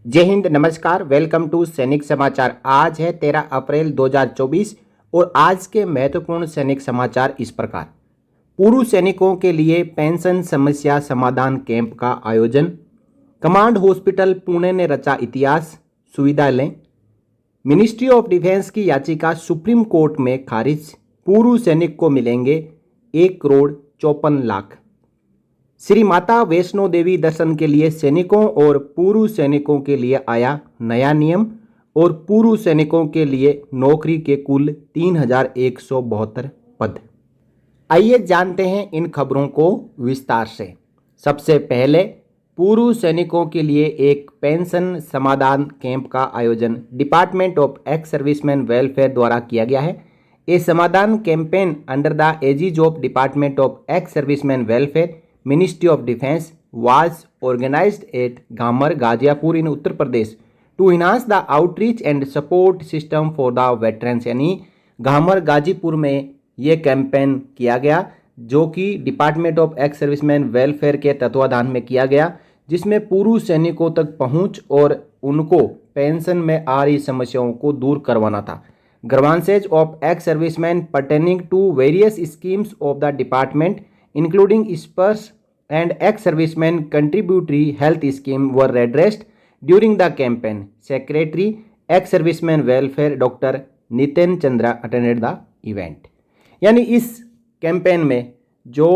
जय हिंद, नमस्कार। Welcome to सैनिक समाचार। आज है 13 अप्रैल 2024 और आज के महत्वपूर्ण सैनिक समाचार इस प्रकार। पूर्व सैनिकों के लिए पेंशन समस्या समाधान कैंप का आयोजन। कमांड हॉस्पिटल पुणे ने रचा इतिहास, सुविधा लें। मिनिस्ट्री ऑफ डिफेंस की याचिका सुप्रीम कोर्ट में खारिज। पूर्व सैनिक को मिलेंगे 1,54,00,000। श्री माता वैष्णो देवी दर्शन के लिए सैनिकों और पूर्व सैनिकों के लिए आया नया नियम और पूर्व सैनिकों के लिए नौकरी के कुल 3,172 पद। आइए जानते हैं इन खबरों को विस्तार से। सबसे पहले पूर्व सैनिकों के लिए एक पेंशन समाधान कैंप का आयोजन department of ex serviceman welfare द्वारा किया गया है। ये समाधान campaign under the edges of department of ex serviceman welfare Ministry of Defense was organized at Ghamar, Ghaziapur in Uttar Pradesh to enhance the outreach and support system for the veterans। यानी घामर गाजीपुर में ये campaign किया गया जो कि department of ex serviceman welfare के तत्वाधान में किया गया, जिसमें पूर्व सैनिकों तक पहुंच और उनको पेंशन में आ रही समस्याओं को दूर करवाना था। Grievances of ex serviceman pertaining to various schemes of the department including spurs and ex-servicemen contributory health scheme were addressed during the campaign। Secretary ex-servicemen welfare Dr. Nitin Chandra attended the event। यानी इस campaign में जो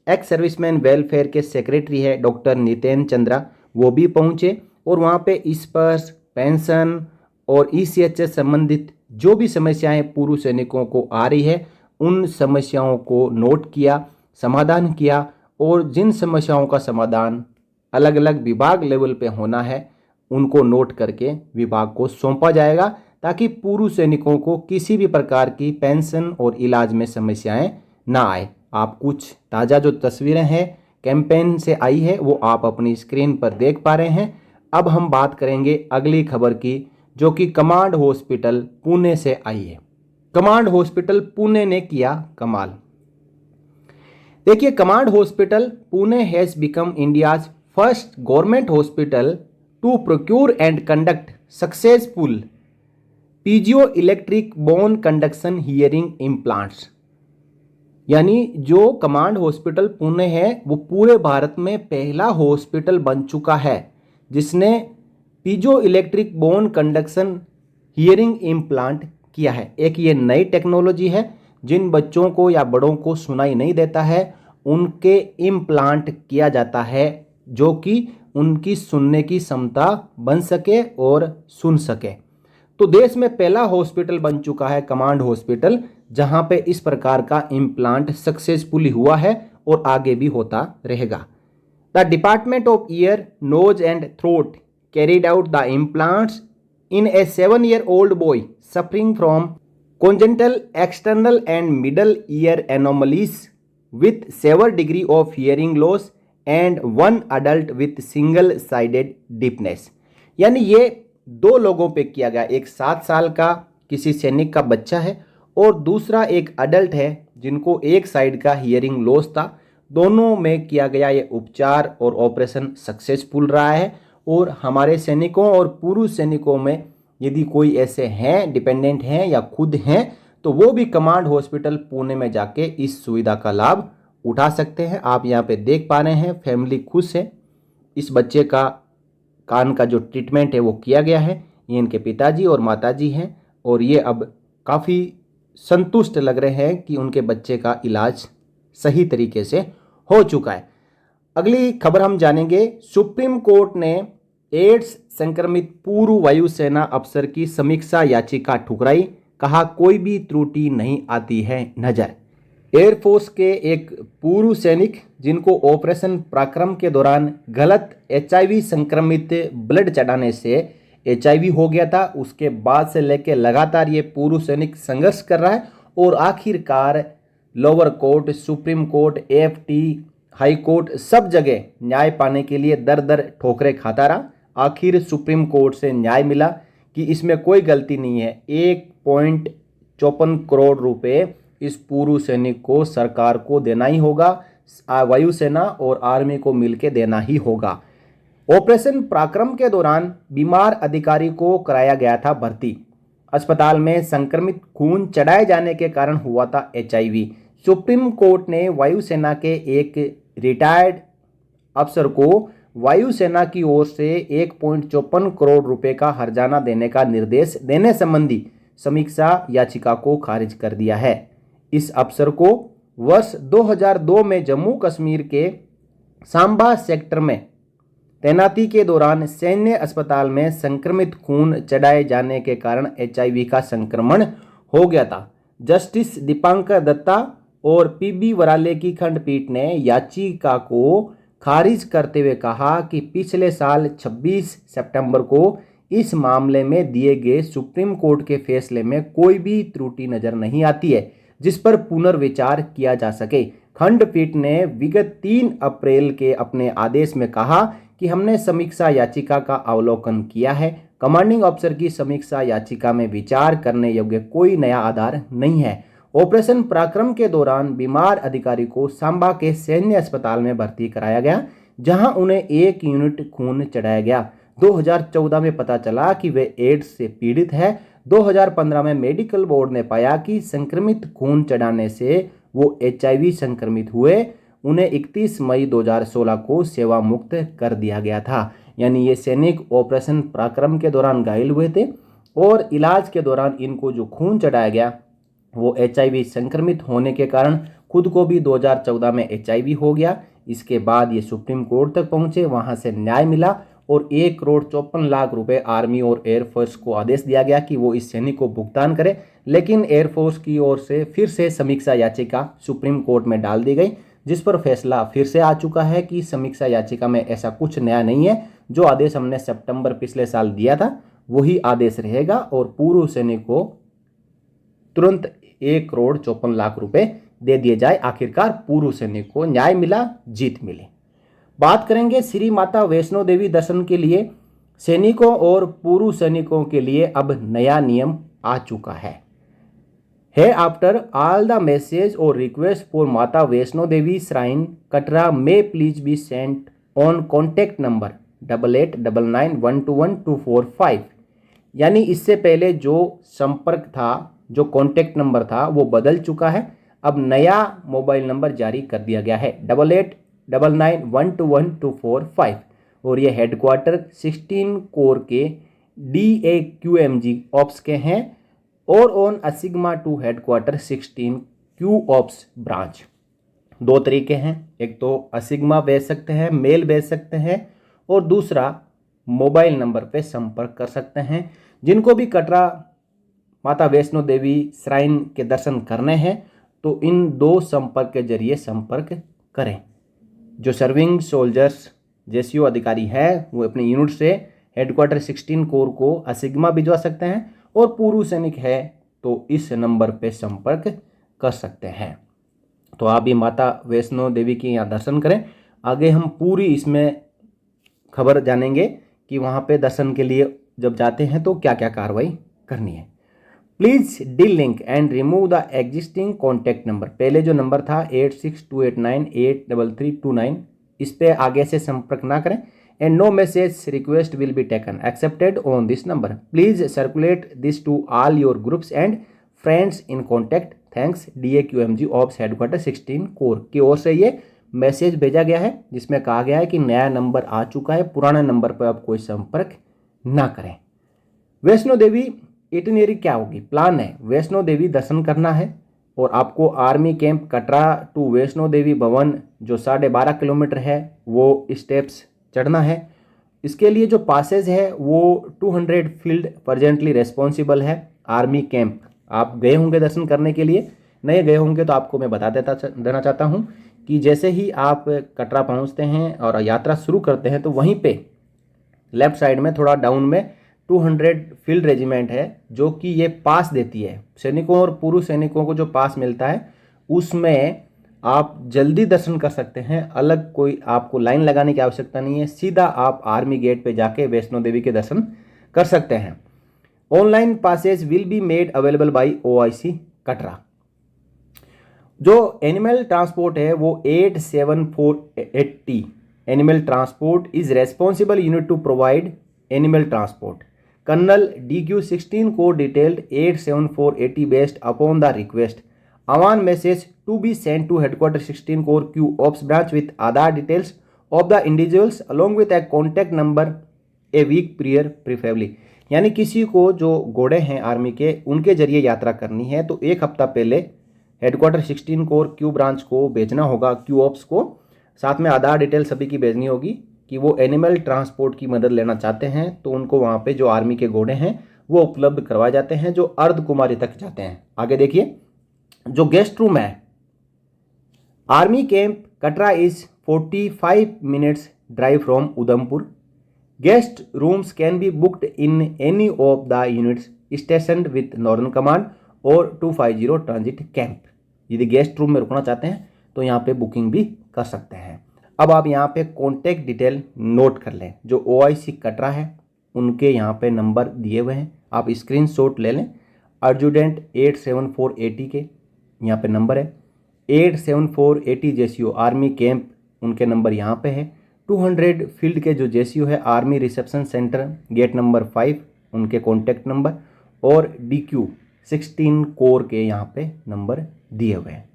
ex serviceman welfare के secretary है doctor Nitin Chandra, वो भी पहुंचे और वहाँ पे स्पर्स, पेंशन और ECHS संबंधित जो भी समस्याएं पूर्व सैनिकों को आ रही है उन समस्याओं को नोट किया, समाधान किया और जिन समस्याओं का समाधान अलग अलग विभाग लेवल पे होना है उनको नोट करके विभाग को सौंपा जाएगा ताकि पूर्व सैनिकों को किसी भी प्रकार की पेंशन और इलाज में समस्याएं ना आए। आप कुछ ताज़ा जो तस्वीरें हैं कैंपेन से आई है वो आप अपनी स्क्रीन पर देख पा रहे हैं। अब हम बात करेंगे अगली खबर की जो कि कमांड हॉस्पिटल पुणे से आई है। कमांड हॉस्पिटल पुणे ने किया कमाल। देखिए, command hospital Pune has become India's first government hospital to procure and conduct successful piezo electric bone conduction hearing implants. यानी जो कमांड हॉस्पिटल पुणे है वो पूरे भारत में पहला हॉस्पिटल बन चुका है जिसने piezo electric bone conduction hearing implant किया है। एक ये नई टेक्नोलॉजी है, जिन बच्चों को या बड़ों को सुनाई नहीं देता है उनके इम्प्लांट किया जाता है जो कि उनकी सुनने की क्षमता बन सके और सुन सके। तो देश में पहला हॉस्पिटल बन चुका है कमांड हॉस्पिटल जहां पे इस प्रकार का इम्प्लांट सक्सेसफुली हुआ है और आगे भी होता रहेगा। The department of ear, nose and throat carried out the implants in a 7-year-old boy suffering from congenital external and middle ear anomalies with severe degree of hearing loss and one adult with single sided deafness। यानी ये दो लोगों पे किया गया, एक 7 साल का किसी सैनिक का बच्चा है और दूसरा एक अडल्ट है जिनको एक साइड का हियरिंग लॉस था। दोनों में किया गया ये उपचार और ऑपरेशन सक्सेसफुल रहा है। और हमारे सैनिकों और पूर्व सैनिकों में यदि कोई ऐसे हैं, डिपेंडेंट हैं या खुद हैं, तो वो भी कमांड हॉस्पिटल पुणे में जाके इस सुविधा का लाभ उठा सकते हैं। आप यहाँ पे देख पा रहे हैं फैमिली खुश है। इस बच्चे का कान का जो ट्रीटमेंट है वो किया गया है। ये इनके पिताजी और माताजी हैं और ये अब काफ़ी संतुष्ट लग रहे हैं कि उनके बच्चे का इलाज सही तरीके से हो चुका है। अगली खबर हम जानेंगे। सुप्रीम कोर्ट ने एड्स संक्रमित पूर्व वायुसेना अफसर की समीक्षा याचिका ठुकराई। कहा कोई भी त्रुटि नहीं आती है नजर। एयरफोर्स के एक पूर्व सैनिक जिनको ऑपरेशन पराक्रम के दौरान गलत HIV संक्रमित ब्लड चढ़ाने से HIV हो गया था, उसके बाद से लेकर लगातार ये पूर्व सैनिक संघर्ष कर रहा है और आखिरकार lower court, supreme court, AFT, high court सब जगह न्याय पाने के लिए दर दर ठोकरें खाता रहा। आखिर सुप्रीम कोर्ट से न्याय मिला कि इसमें कोई गलती नहीं है। 1.54 करोड़ रुपए इस पूर्व सैनिक को सरकार को देना ही होगा, वायुसेना और आर्मी को मिलकर देना ही होगा। ऑपरेशन पराक्रम के दौरान बीमार अधिकारी को कराया गया था भर्ती। अस्पताल में संक्रमित खून चढ़ाए जाने के कारण हुआ था HIV। सुप्रीम कोर्ट ने वायुसेना के एक रिटायर्ड अफसर को वायुसेना की ओर से 1.54 करोड़ रुपए का हर्जाना देने का निर्देश देने संबंधी समीक्षा याचिका को खारिज कर दिया है। इस अफसर को वर्ष 2002 में जम्मू कश्मीर के सांबा सेक्टर में तैनाती के दौरान सैन्य अस्पताल में संक्रमित खून चढ़ाए जाने के कारण HIV का संक्रमण हो गया था। जस्टिस दीपांकर दत्ता और PB वराले की खंडपीठ ने याचिका को खारिज करते हुए कहा कि पिछले साल 26 सितंबर को इस मामले में दिए गए सुप्रीम कोर्ट के फैसले में कोई भी त्रुटि नजर नहीं आती है जिस पर पुनर्विचार किया जा सके। खंडपीठ ने विगत 3 अप्रैल के अपने आदेश में कहा कि हमने समीक्षा याचिका का अवलोकन किया है। कमांडिंग अफसर की समीक्षा याचिका में विचार करने योग्य कोई नया आधार नहीं है। ऑपरेशन पराक्रम के दौरान बीमार अधिकारी को सांबा के सैन्य अस्पताल में भर्ती कराया गया, जहां उन्हें 1 यूनिट खून चढ़ाया गया। 2014 में पता चला कि वे एड्स से पीड़ित है। 2015 में मेडिकल बोर्ड ने पाया कि संक्रमित खून चढ़ाने से वो HIV संक्रमित हुए। उन्हें 31 मई 2016 को सेवा मुक्त कर दिया गया था। यानी ये सैनिक ऑपरेशन पराक्रम के दौरान घायल हुए थे और इलाज के दौरान इनको जो खून चढ़ाया गया वो HIV संक्रमित होने के कारण खुद को भी 2014 में HIV हो गया। इसके बाद ये सुप्रीम कोर्ट तक पहुंचे, वहां से न्याय मिला और 1,54,00,000 रुपए आर्मी और एयरफोर्स को आदेश दिया गया कि वो इस सैनिक को भुगतान करे। लेकिन एयरफोर्स की ओर से फिर से समीक्षा याचिका सुप्रीम कोर्ट में डाल दी गई, जिस पर फैसला फिर से आ चुका है कि समीक्षा याचिका में ऐसा कुछ नया नहीं है। जो आदेश हमने सितंबर पिछले साल दिया था वही आदेश रहेगा और पूर्व सैनिक को तुरंत 1,54,00,000 रुपए दे दिए जाए। आखिरकार पूर्व सैनिक को न्याय मिला, जीत मिली। बात करेंगे श्री माता वैष्णो देवी दर्शन के लिए सैनिकों और पूर्व सैनिकों के लिए अब नया नियम आ चुका है। आफ्टर ऑल द मैसेज और request for Mata Vaishno Devi shrine Katra may please be sent on contact number 8899121245। यानी इससे पहले जो संपर्क था, जो कॉन्टैक्ट नंबर था वो बदल चुका है। अब नया मोबाइल नंबर जारी कर दिया गया है 8899121245 और ये हेडक्वार्टर 16 कोर के DAQMG ऑप्स के हैं और ऑन असिग्मा 2 हेडक्वार्टर 16 Q ऑप्स ब्रांच। 2 तरीके हैं, एक तो असिग्मा भेज सकते हैं, मेल भेज सकते हैं और दूसरा मोबाइल नंबर पे संपर्क कर सकते हैं। जिनको भी कटरा माता वैष्णो देवी श्राइन के दर्शन करने हैं तो इन 2 संपर्क के जरिए संपर्क करें। जो सर्विंग सोल्जर्स JCO अधिकारी है वो अपने यूनिट से हेडक्वार्टर 16 कोर को असिग्मा भिजवा सकते हैं और पूर्व सैनिक है तो इस नंबर पे संपर्क कर सकते हैं। तो आप भी माता वैष्णो देवी के यहाँ दर्शन करें। आगे हम पूरी इसमें खबर जानेंगे कि वहाँ पे दर्शन के लिए जब जाते हैं तो क्या क्या कार्रवाई करनी है। Please D link and remove the existing contact number. पहले जो नंबर था 8628983329 इस पे आगे से संपर्क ना करें। And no message request will be taken accepted on this number. Please circulate this to all your groups and friends in contact. Thanks DAQMG ops headquarter 16 corps की ओर से ये मैसेज भेजा गया है जिसमें कहा गया है कि नया नंबर आ चुका है, पुराने नंबर पर अब कोई संपर्क ना करें। वैष्णो देवी इटिनरी क्या होगी? प्लान है वैष्णो देवी दर्शन करना है और आपको army camp Katra to Vaishno Devi Bhawan जो 12.5 किलोमीटर है वो स्टेप्स चढ़ना है। इसके लिए जो पासेज है वो 200 फील्ड प्रेजेंटली रेस्पॉन्सिबल है आर्मी कैंप। आप गए होंगे दर्शन करने के लिए, नहीं गए होंगे तो आपको मैं बता देना चाहता हूँ कि जैसे ही आप कटरा पहुँचते हैं और यात्रा शुरू करते हैं तो वहीं पे लेफ्ट साइड में थोड़ा डाउन में 200 फील्ड रेजिमेंट है जो कि ये पास देती है सैनिकों और पूर्व सैनिकों को। जो पास मिलता है उसमें आप जल्दी दर्शन कर सकते हैं। अलग कोई आपको लाइन लगाने की आवश्यकता नहीं है, सीधा आप आर्मी गेट पे जाके वैष्णो देवी के दर्शन कर सकते हैं। Online passes will be made available by OIC Katra. जो एनिमल ट्रांसपोर्ट है वो 8748T animal transport is responsible unit to provide animal transport. Colonel DQ-16 code detailed 87480 based upon the request. Awan message to be sent to headquarter 16 Corps Q Ops branch with Aadhaar details of the individuals along with a contact number a week prior preferably। यानी किसी को जो घोड़े हैं army के उनके जरिए यात्रा करनी है तो एक हफ्ता पहले हेडक्वार्टर 16 कोर क्यू ब्रांच को भेजना होगा, क्यू ऑप्स को, साथ में आधार डिटेल सभी की भेजनी होगी कि वो एनिमल ट्रांसपोर्ट की मदद लेना चाहते हैं तो उनको वहाँ पे जो आर्मी के घोड़े हैं वो उपलब्ध करवाए जाते हैं जो अर्धकुमारी तक जाते हैं। आगे देखिए, जो गेस्ट रूम है army camp Katra is 45 minutes drive from Udhampur. Guest rooms can be booked in any of the units स्टेशनड with northern command और 250 ट्रांजिट कैंप। यदि गेस्ट रूम में रुकना चाहते हैं तो यहाँ पे बुकिंग भी कर सकते हैं। अब आप यहाँ पे कॉन्टैक्ट डिटेल नोट कर लें। जो OIC कटरा है उनके यहाँ पे नंबर दिए हुए हैं, आप स्क्रीनशॉट ले लें। अर्जुडेंट 87480 के यहाँ पे नंबर है, 87480 JCO आर्मी कैंप उनके नंबर यहाँ पे है। 200 फील्ड के जो JCO है army reception centre gate number 5 उनके कॉन्टैक्ट नंबर और DQ-16 कोर के यहाँ पे नंबर दिए हुए हैं।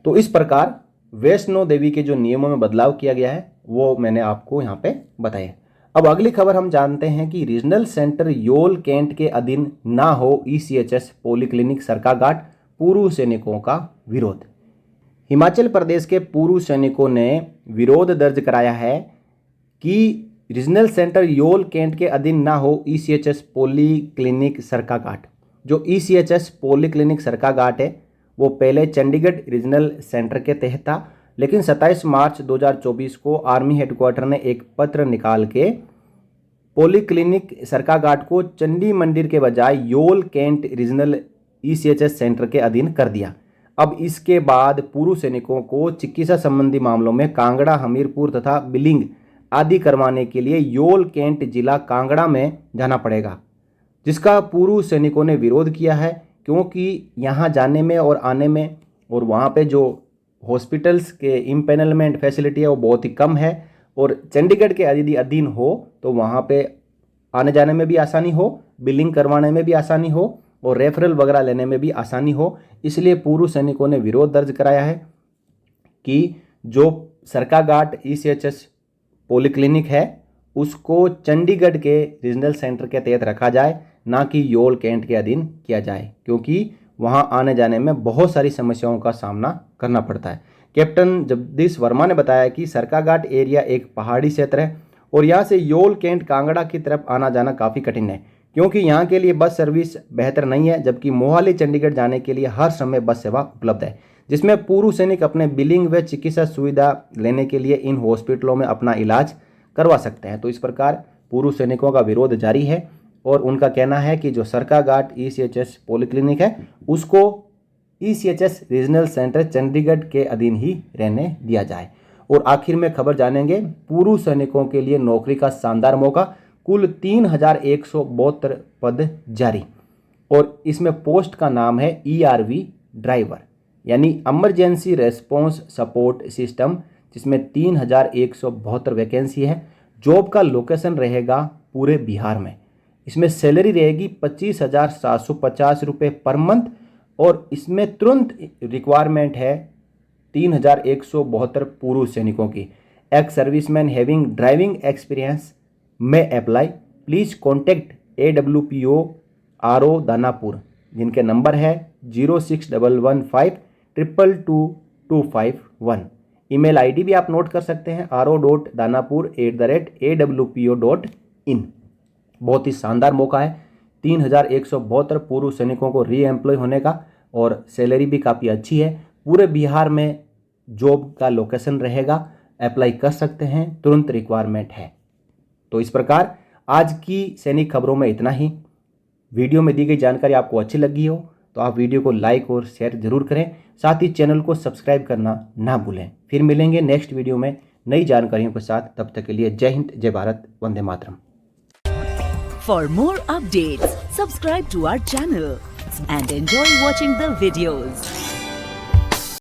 तो इस प्रकार वैष्णो देवी के जो नियमों में बदलाव किया गया है वो मैंने आपको यहाँ पे बताया। अब अगली खबर हम जानते हैं कि रीजनल सेंटर योल कैंट के अधीन ना हो ECHS पॉलीक्लिनिक सरकाघाट, पूर्व सैनिकों का विरोध। हिमाचल प्रदेश के पूर्व सैनिकों ने विरोध दर्ज कराया है कि रीजनल सेंटर योल कैंट के अधीन ना हो ECHS पॉलीक्लिनिक सरकाघाट। जो ECHS पॉलीक्लिनिक सरकाघाट है वो पहले चंडीगढ़ रीजनल सेंटर के तहत था, लेकिन 27 मार्च 2024 को आर्मी हेडक्वार्टर ने एक पत्र निकाल के पॉलीक्लिनिक सरकाघाट को चंडी मंदिर के बजाय Yol cantt regional ECHS centre के अधीन कर दिया। अब इसके बाद पूर्व सैनिकों को चिकित्सा संबंधी मामलों में कांगड़ा, हमीरपुर तथा बिलिंग आदि करवाने के लिए योल कैंट जिला कांगड़ा में जाना पड़ेगा, जिसका पूर्व सैनिकों ने विरोध किया है क्योंकि यहाँ जाने में और आने में और वहाँ पे जो हॉस्पिटल्स के इम्पेनलमेंट फैसिलिटी है वो बहुत ही कम है और चंडीगढ़ के यदि अधीन हो तो वहाँ पे आने जाने में भी आसानी हो, बिलिंग करवाने में भी आसानी हो और रेफरल वगैरह लेने में भी आसानी हो। इसलिए पूर्व सैनिकों ने विरोध दर्ज कराया है कि जो सरकाघाट ECHS पॉलीक्लिनिक है उसको चंडीगढ़ के रीजनल सेंटर के तहत रखा जाए, ना कि योल कैंट के अधीन किया जाए, क्योंकि वहाँ आने जाने में बहुत सारी समस्याओं का सामना करना पड़ता है। कैप्टन जगदीश वर्मा ने बताया कि सरकाघाट एरिया एक पहाड़ी क्षेत्र है और यहाँ से योल कैंट कांगड़ा की तरफ आना जाना काफ़ी कठिन है क्योंकि यहाँ के लिए बस सर्विस बेहतर नहीं है, जबकि मोहाली चंडीगढ़ जाने के लिए हर समय बस सेवा उपलब्ध है, जिसमें पूर्व सैनिक अपने बिलिंग व चिकित्सा सुविधा लेने के लिए इन हॉस्पिटलों में अपना इलाज करवा सकते हैं। तो इस प्रकार पूर्व सैनिकों का विरोध जारी है और उनका कहना है कि जो सरकाघाट ECHS पॉलीक्लिनिक है उसको ECHS रीजनल सेंटर चंडीगढ़ के अधीन ही रहने दिया जाए। और आखिर में खबर जानेंगे, पूर्व सैनिकों के लिए नौकरी का शानदार मौका, कुल 3172 पद जारी और इसमें पोस्ट का नाम है ERV ड्राइवर यानी इमरजेंसी रेस्पॉन्स सपोर्ट सिस्टम, जिसमें 3172 वैकेंसी है। जॉब का लोकेशन रहेगा पूरे बिहार में। इसमें सैलरी रहेगी 25,750 रुपये पर मंथ और इसमें तुरंत रिक्वायरमेंट है 3172 पूर्व सैनिकों की। Ex serviceman having driving experience में apply. Please contact AWPO RO Danapur, जिनके नंबर है 06115222251। ईमेल ID भी आप नोट कर सकते हैं ro.danapur@awpo.in। बहुत ही शानदार मौका है, 3172 पूर्व सैनिकों को री एम्प्लॉय होने का और सैलरी भी काफ़ी अच्छी है। पूरे बिहार में जॉब का लोकेशन रहेगा, अप्लाई कर सकते हैं, तुरंत रिक्वायरमेंट है। तो इस प्रकार आज की सैनिक खबरों में इतना ही। वीडियो में दी गई जानकारी आपको अच्छी लगी हो तो आप वीडियो को लाइक और शेयर जरूर करें, साथ ही चैनल को सब्सक्राइब करना ना भूलें। फिर मिलेंगे नेक्स्ट वीडियो में नई जानकारियों के साथ, तब तक के लिए जय हिंद, जय Bharat, Vande Mataram. For more updates, subscribe to our channel and enjoy watching the videos.